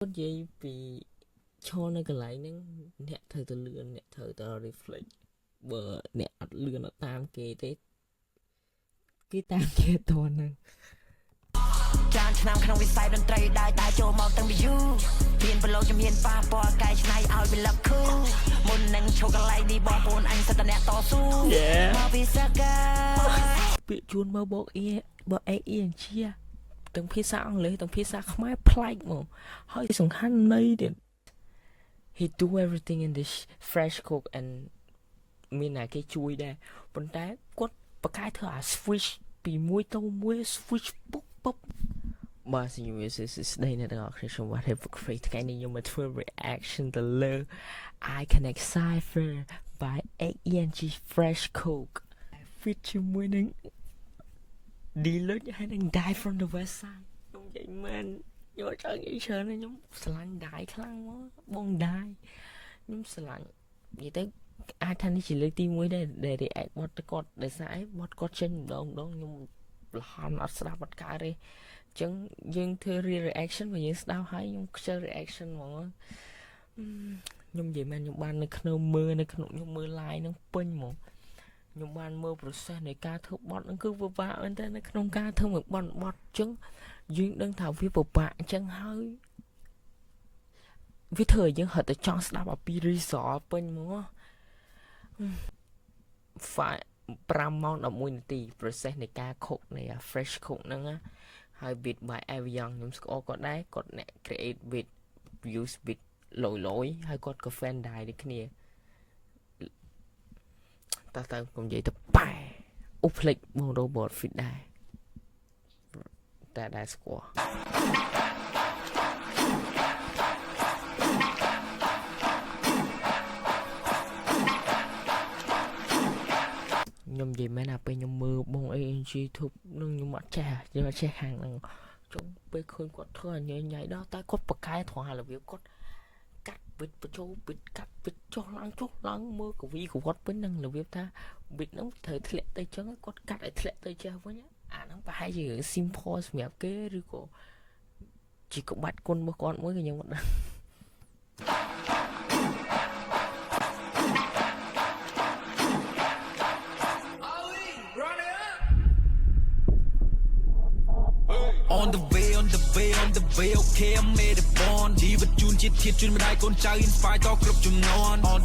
និយាយពីឈរនៅកន្លែងហ្នឹងអ្នកត្រូវទៅលឿនអ្នកត្រូវទៅ reflect បើអ្នកអត់លឿនអត់តាមគេទេគេតាមគេតហ្នឹងចានឆ្នាំក្នុងវិស័យតន្ត្រីដែលចូលមកតាំងពីយូរមានប្រឡូកជំនាញប៉ះពាល់កែច្នៃឲ្យវាលឹកខូមុននឹងឈប់កន្លែងនេះបងប្អូនអញសិតតែអ្នកតស៊ូមកពីសាកាពាក្យជួនមកបកអេអ៊ីជាទាំងភាសាអង់គ្លេសទាំងភាសាខ្មែរប្លែកមកហើយសំខាន់នៃទៀត he do everything in this fresh cook and មានតែគេជួយដែរប៉ុន្តែគាត់បកកាយធ្វើអា switch ពីមួយទៅមួយ switch ពុកបាទសញ្ញាវាស្ដីអ្នកទាំងអស់គ្នាសូមបាទ hypocrite ថ្ងៃនេះខ្ញុំមកធ្វើ reaction ទៅលើ I Connect Cypher by AENG Fresh Cook fit ជាមួយនឹង Deluxe ហើយនឹង Die from the West Side ខ្ញុំនិយាយមែនខ្ញុំអត់ចង់និយាយច្រើនទេខ្ញុំស្រឡាញ់ Die ខ្លាំងមកបង Die ខ្ញុំស្រឡាញ់និយាយទៅអាចថានេះជាលើកទី1ដែល react បទទៅគាត់ដោយសារបទគាត់ចេញម្ដងខ្ញុំលហន់អត់ស្ដាប់អត់កើតទេចឹងយើងធ្វើ reaction មកយើងស្ដាប់ហើយខ្ញុំខ្ជិល reaction ហ្មងខ្ញុំនិយាយមែនខ្ញុំបាននៅក្នុងខ្ញុំមើល live នឹងពេញហ្មងខ្ញុំបានមើល process នៃការធ្វើបទហ្នឹងគឺពិបាកមែនតើនៅក្នុងការធ្វើមួយបទចឹងយើងដឹងថាវាពិបាកអញ្ចឹងហើយវាធ្វើឲ្យយើងហត់ទៅចង់ស្ដាប់អំពី result ពេញហ្មង5ម៉ោង11នាទី process នៃការខុកនៃ fresh cook ហ្នឹងណាហើយ beat by Avion ខ្ញុំស្គាល់គាត់ដែរគាត់អ្នក create beat use beat លយហើយគាត់ក៏ fan ដែរដូចគ្នាតើខ្ញុំនិយាយទៅប៉ែអូផ្លេចបង robot fit ដែរតែដែរស្គាល់ខ្ញុំនិយាយមែនពេលខ្ញុំមើលបង ANG ធប់នឹងខ្ញុំអត់ចេះខាងហ្នឹងចុងពេលឃើញគាត់ធ្វើញ៉ៃដល់តែគាត់បកកែត្រង់របៀបគាត់កាត់វិតបញ្ចូលវិតកាត់វិតចុះឡើងមើលកវីគាត់ពេញហ្នឹងរបៀបថាវិតហ្នឹងត្រូវធ្លាក់ទៅចឹងគាត់កាត់ឲ្យធ្លាក់ទៅចេះវិញអាហ្នឹងប្រហែលជា simple សម្រាប់គេឬក៏ជាក្បាច់គុណរបស់គាត់មួយក៏ខ្ញុំអត់ដឹងOn the way, okay, I made it born ជីវិតជូនជាតិធាតុជូនម្ដាយកូនចៅ inspire តគ្រប់ជំនាន់ On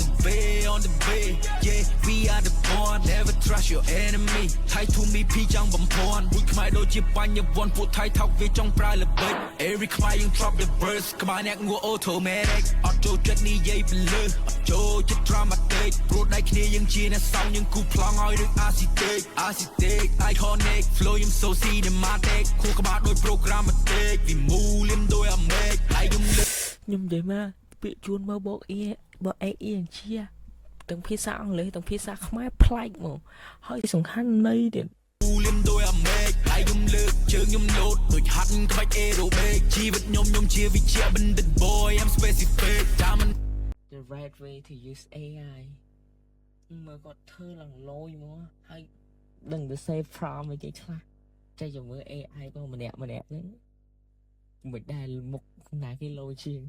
the way, yeah, we are the born Never trust your enemy ថៃ to me ភីចង់បំភាន់មួយខ្មែរដូចជាបញ្ញវន្តពួកថៃថោកវាចង់ប្រើល្បិច Every ខ្មែរយើង drop the verse ក្បាលអ្នកងួ automatic អត់ចូលចិត្តនិយាយពីលើអត់ចូលចិត្ត dramatic ព្រោះដៃគ្នាយើងជាអ្នកសងយើងគូប្លង់ឲ្យរឿង architect iconic flow ខ្ញុំ so cinematic គូក្បាលដូច programmatic វាមូលៀមដោយ Amec ហើយខ្ញុំនិយាយមកពាក្យជួនមកបកអេជាទាំងភាសាអង់គ្លេសទាំងភាសាខ្មែរប្លែកមកហើយសំខាន់នៃទៀតមូលៀមដោយ Amec ហើយខ្ញុំលើកជើងខ្ញុំលោតដូចហាត់ក្បាច់ aerobic ជីវិតខ្ញុំជាវិជ្ជាបណ្ឌិត boy I'm specific The right way to use AI មកគាត់ធ្វើឡើងលយមកហើយដឹងទៅ save prompt ឲ្យគេខ្លះចេះជាមួយ AI បងម្នាក់ហ្នឹងមិនដែលមុខណាគេលយជាង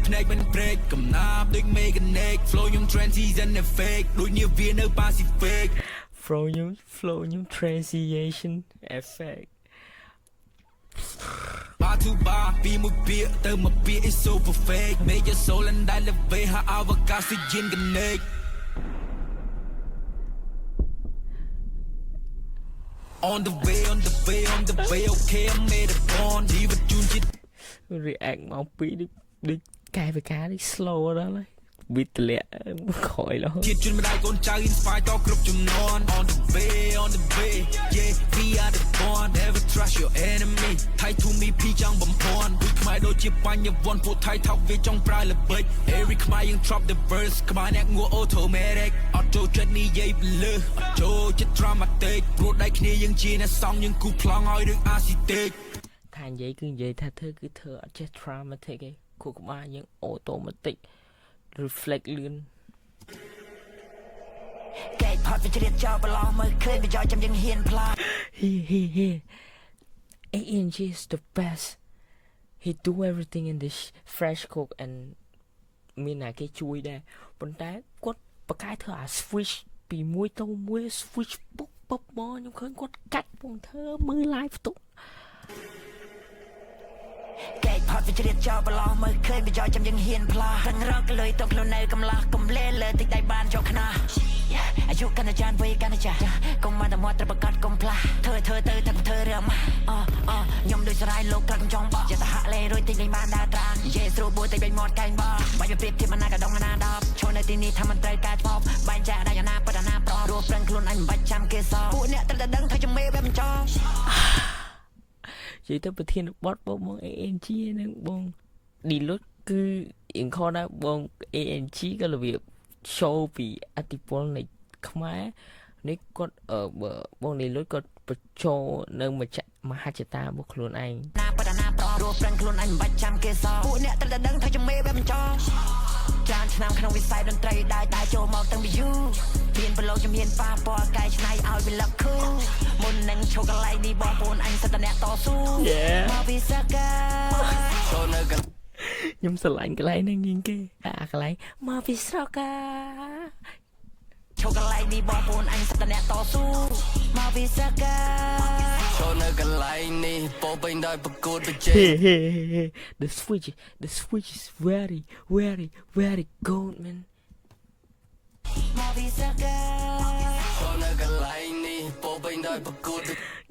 ភ្នែកមិនព្រែកកំណាបដូច Meganeck flow ខ្ញុំ transition effect ដូចញាវានៅ Pacific flow ខ្ញុំ transition effect បាទូបាពីមួយពាក្យទៅមួយពាក្យ is so perfect make your soul and elevate ហើយអវកាសសិយិន connect On the way, okay, I made it born ជីវិតជូនជាតិ react មកពីដូចកាយវិការនេះ slow ដល់ហើយវិទ្យាក្រោយឡោះជាតិជូនម្ដាយកូនចៅ inspire តគ្រប់ជំនាន់ On the way, yeah, we are the born Never trust your enemy ថៃ to me ភីចង់បំភាន់ដូចខ្មែរដូចជាបញ្ញវន្តពួកថៃថោកវាចង់ប្រើល្បិច Every ខ្មែរយើង drop the verse ក្បាលអ្នកងួ automatic អត់ចូលចិត្តនិយាយពីលើអត់ចូលចិត្ត dramatic ព្រោះដៃគ្នាយើងជាអ្នកសងយើងគូប្លង់ឲ្យរឿង architect ថានិយាយគឺនិយាយថាធ្វើគឺធ្វើអត់ចេះ dramatic ទេគូក្បាលយើង automatic reflect លឿនកែផាត់វិជ្ជាចោលប្រឡោះមើលឃើញវាយកចាំយើងហ៊ានផ្លា ANG is the best he do everything in this fresh cook and មានណាគេជួយដែរប៉ុន្តែគាត់បកកាយធ្វើអា switch ពីមួយទៅមួយ switch ពុកមកខ្ញុំឃើញគាត់កាត់ពងធ្វើមើល live ផ្ទុក កែកផតវិជ្រាចោលប្រឡោះមើលឃើញប្រយោជន៍ចាំយើងហ៊ានផ្លាស់ទាំងរកលុយទៅខ្លួននៅកំឡោះកំលែលើតិចដៃបានចូលខ្នោះអាយុកាន់តែចានវ័យកាន់តែចាស់កុំមកតែមាត់ត្រូវប្រកាសកុំផ្លាស់ធ្វើទៅថាធ្វើរឿងមកខ្ញុំដូចសរាយលោកកាត់ចង់បោះចេះតែហាក់លេរួយតិចលេងបានដើរត្រាំយេស្រួលបួយតិចបែកមាត់កែងបោះបាច់ប្រៀបធៀបមិនណាក៏ដងណាដល់ឈរនៅទីនេះថាមិនត្រូវការឆ្ពោះបែងចែកដល់យ៉ាងណាប៉ុណ្ណាប្ររស់ប្រឹងខ្លួនអញមិនបាច់ចាំគេសោពួកអ្នកត្រូវតែដឹងថាជំមេបែបបញ្ចោនិយាយទៅប្រធានបទបង ANG ហ្នឹងបង Deluxe គឺរៀងខដែរបង ANG ក៏របៀប show ពីអតិពលនៃខ្មែរនេះគាត់បង Deluxe គាត់បញ្ចូលនៅមហិច្ឆតារបស់ខ្លួនឯងណាប៉ុណ្ណាប្ររស់ប្រឹងខ្លួនអញមិនបាច់ចាំគេសោពួកអ្នកត្រូវតែដឹងថាជំមេបែបបញ្ចោច្រើនឆ្នាំក្នុងវិស័យតន្ត្រីដែរចូលមកតាំងពីយូរមានប្រឡូកជំនាញប៉ាពណ៌កែច្នៃឲ្យវាលឹកខូមុននឹងឈប់កន្លែងនេះបងប្អូនអញសិតតែអ្នកតស៊ូមកពីសាកាចូលនៅកន្លែងខ្ញុំស្រឡាញ់កន្លែងហ្នឹងជាងគេអាកន្លែងមកពីស្រកាឈប់កន្លែងនេះបងប្អូនអញសិតតែអ្នកតស៊ូមកពីសាកាចូលនៅកន្លែងនេះពោពេញដោយប្រកួតប្រជែង the switch is very gold man មកពីសាកាចូលនៅកន្លែងនេះពោពេញដោយប្រកួត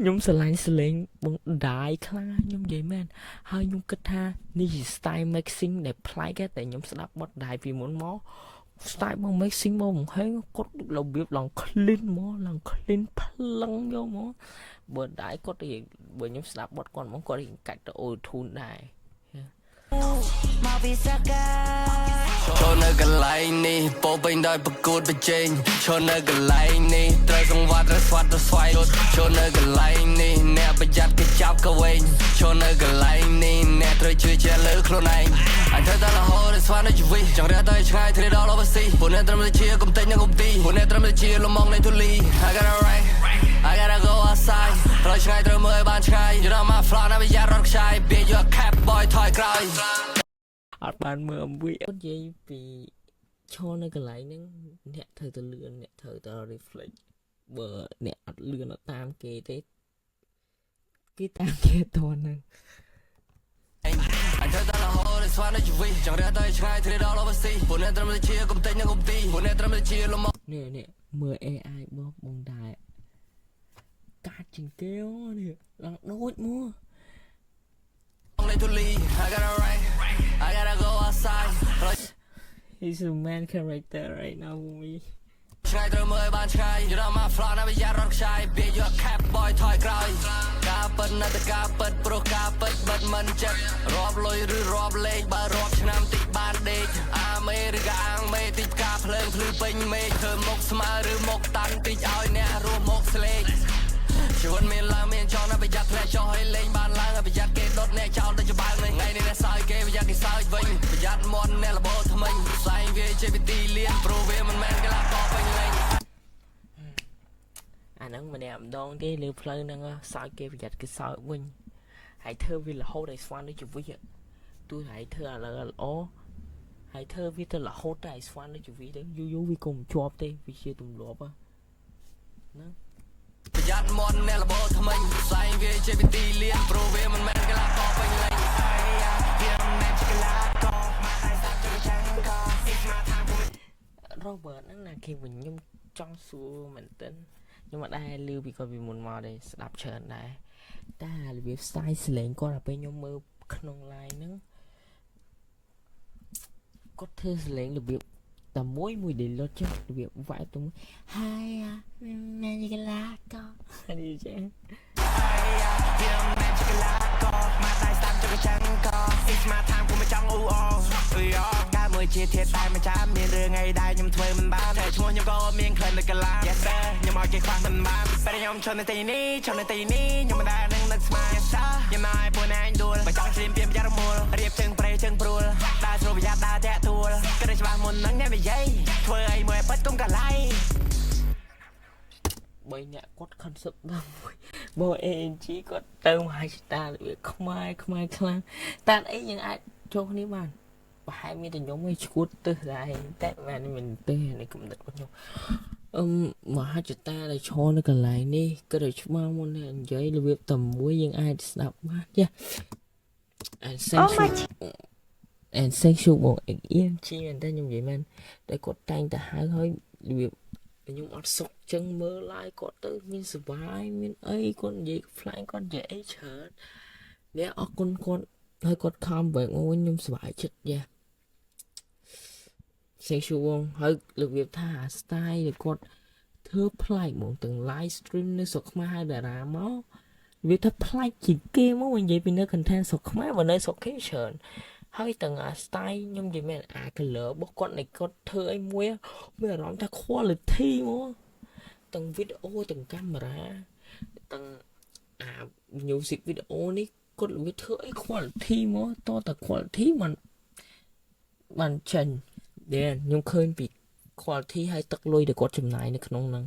ខ្ញុំស្រឡាញ់សលេងបងដាយខ្លាំងខ្ញុំនិយាយមែនហើយខ្ញុំគិតថានេះជា style mixing ដែលប្លែកតែខ្ញុំស្ដាប់បទដាយពីមុនមក style បង mixing មកបង្ហាញគាត់របៀបឡើង clean មកឡើង clean ភ្លឹងយកមកបើដាយគាត់បើខ្ញុំស្ដាប់បទគាត់មកគាត់កាច់ទៅ auto tune ដែរមកពីសាកាចូលនៅកន្លែងនេះពោពេញដោយប្រកួតប្រជែងចូលនៅកន្លែងនេះត្រូវសង្វាត់ត្រូវស្វាត់ត្រូវស្វែងចូលនៅកន្លែងនេះអ្នកប្រយ័ត្នគេចាប់ក៏វែងចូលនៅកន្លែងនេះអ្នកត្រូវជឿជាក់លើខ្លួនឯងអញត្រូវតែរហូតស្វាត់នៅជីវិតចង់រះទៅឆ្ងាយធ្លាដល់អូវស៊ីពួកអ្នកត្រឹមតែជាកុំតិចនិងកុំទីពួកអ្នកត្រឹមតែជាលំងនៃទូលី I got it right I gotta go outside ត្រូវឆ្ងាយត្រូវមើលឲ្យបានឆ្ងាយ You know my flow ណាវាយ៉ារត់ខ្ចាយ Be your cap boy ថយក្រោយអត់បានមើលអំពីគាត់និយាយពីឈរនៅកន្លែងហ្នឹងអ្នកត្រូវទៅលឿនអ្នកត្រូវទៅ reflect បើអ្នកអត់លឿនអត់តាមគេទេគេតាមគេតហ្នឹងអញត្រូវតែរហូតស្វានៅជីវិតចង់រះទៅឆ្ងាយធ្លាដល់អូវស៊ីពួកអ្នកត្រឹមតែជាកុំតិចនិងកុំទីពួកអ្នកត្រឹមតែជាលំងនេះមើល AI បងដែរកាត់ជាងគេនេះឡើងដូចមក I got it right I gotta go outside He's a man character right now for me ឆ្ងាយត្រូវមើលឲ្យបានឆ្ងាយ You know my flow ណាវាយ៉ារត់ខ្ចាយ Be your cap boy ថយក្រោយការពិតនៅតែការពិតព្រោះការពិតបិទមិនចិត្តរាប់លុយឬរាប់លេខបើរាប់ឆ្នាំតិចបានដេកអាមេឬក៏អាងមេតិចការភ្លើងភ្លឺពេញមេឃធ្វើមុខស្មើឬមុខតាន់តិចឲ្យអ្នករស់មុខស្លេកជីវិតមានឡើងមានចង់ណាប្រយ័ត្នផ្លែចោះឲ្យលេងបានឡើងប្រយ័ត្នគេដុតអ្នកចោលទៅច្បាស់នេះថ្ងៃនេះអ្នកសើចគេប្រយ័ត្នគេសើចវិញប្រយ័ត្នមាត់អ្នកលបោថ្មិញផ្សែងវាជាវិធីលៀនព្រោះវាមិនមែនកីឡាករពេញលេងអាហ្នឹងម្នាក់ម្ដងទេលើផ្លូវហ្នឹងសើចគេប្រយ័ត្នគេសើចវិញហើយធ្វើវារហូតឲ្យស្វានដូចជាវិទោះហើយធ្វើឥឡូវល្អហើយធ្វើវាទៅរហូតតែឲ្យស្វានដូចជាវិទៅយូរវាកុំជាប់ទេវាជាទម្លាប់ណាប្រយ័ត្នមាត់អ្នកលបោថ្មិញផ្សែងវាជាវិធីលៀនព្រោះវាមិនមែនកីឡាករពេញលេងវាមិនមែនជាកីឡាករមកតែសាច់ទៅចាំងក៏ It's my time Robert ហ្នឹងណាគេវិញខ្ញុំចង់សួរមែនទែនខ្ញុំអត់ដែរឮពីគាត់ពីមុនមកទេស្ដាប់ច្រើនដែរតែរបៀប style សលេងគាត់ដល់ពេលខ្ញុំមើលក្នុង line ហ្នឹងគាត់ធ្វើសលេងរបៀបតែមួយ Deluxe ចឹងរបៀបវាយទៅហើយមែនកីឡាករនេះចេះវាមិនមែនជាកីឡាករមកតែស្ដាប់ទៅចាំងក៏ It's my time គូមិនចង់អ៊ូអការមួយជាធាតតែមិនចាំមានរឿងអីដែរខ្ញុំធ្វើមិនបានតែឈ្មោះខ្ញុំក៏មានក្លិននៅកន្លា Yes sir ខ្ញុំឲ្យគេខ្វះមិនបានតែខ្ញុំឈរនៅទីនេះខ្ញុំមិនដែរនឹងនឹកស្មាន Yes sir ខ្ញុំឲ្យពួកណែដួលបើចង់ស្លៀមពីប្រយ័ត្នរមូលរៀបជើងប្រេជើងព្រួលដើរស្រួលប្រយ័ត្នដើរតាក់ទួលគិតច្បាស់មុននឹងអ្នកនិយាយធ្វើអីមួយប៉ិតកុំកាឡៃប 3នាក់គាត់ concept បង ANG គាត់ទៅមហាស្តាវាខ្មែរខ្លាំងតាអីយើងអាចចូលគ្នាបានប្រហែលមានតែខ្ញុំឯងឈួតទៅដែរតែបានមិនទេនេះកំណត់របស់ខ្ញុំមហាចតាដែលឈរនៅកន្លែងនេះក៏ដូចច្បាស់មុននេះនិយាយរបៀបតែមួយយើងអាចស្ដាប់បានចា and thank you បង EMG មែនតើខ្ញុំនិយាយមែនតែគាត់តែងតែហៅឲ្យរបៀបខ្ញុំអត់សុខចឹងមើល live គាត់ទៅមានសុបាយមានអីគាត់និយាយ flying គាត់និយាយអីច្រើននេះអរគុណគាត់ហើយគាត់ខំបែកមកវិញខ្ញុំសុបាយចិត្តយ៉ា thank you បងហើយរបៀបថា style ដែលគាត់ធ្វើប្លែកហ្មងទាំង live stream នៅស្រុកខ្មែរហើយតារាមកវាថាប្លែកជាងគេមកនិយាយពីនៅ content ស្រុកខ្មែរបើនៅស្រុកគេច្រើនហើយទាំងអា style ខ្ញុំនិយាយមែនអា color របស់គាត់នៃគាត់ធ្វើអីមួយមានអារម្មណ៍ថា quality មកទាំង video ទាំងកាមេរ៉ាទាំងអា music video នេះគាត់វាធ្វើអី quality មកតតែ quality បានចាញ់ដែលខ្ញុំឃើញពី quality ហើយទឹកលុយដែលគាត់ចំណាយនៅក្នុងហ្នឹង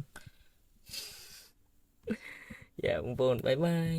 យ៉ាបងប្អូនបាយបាយ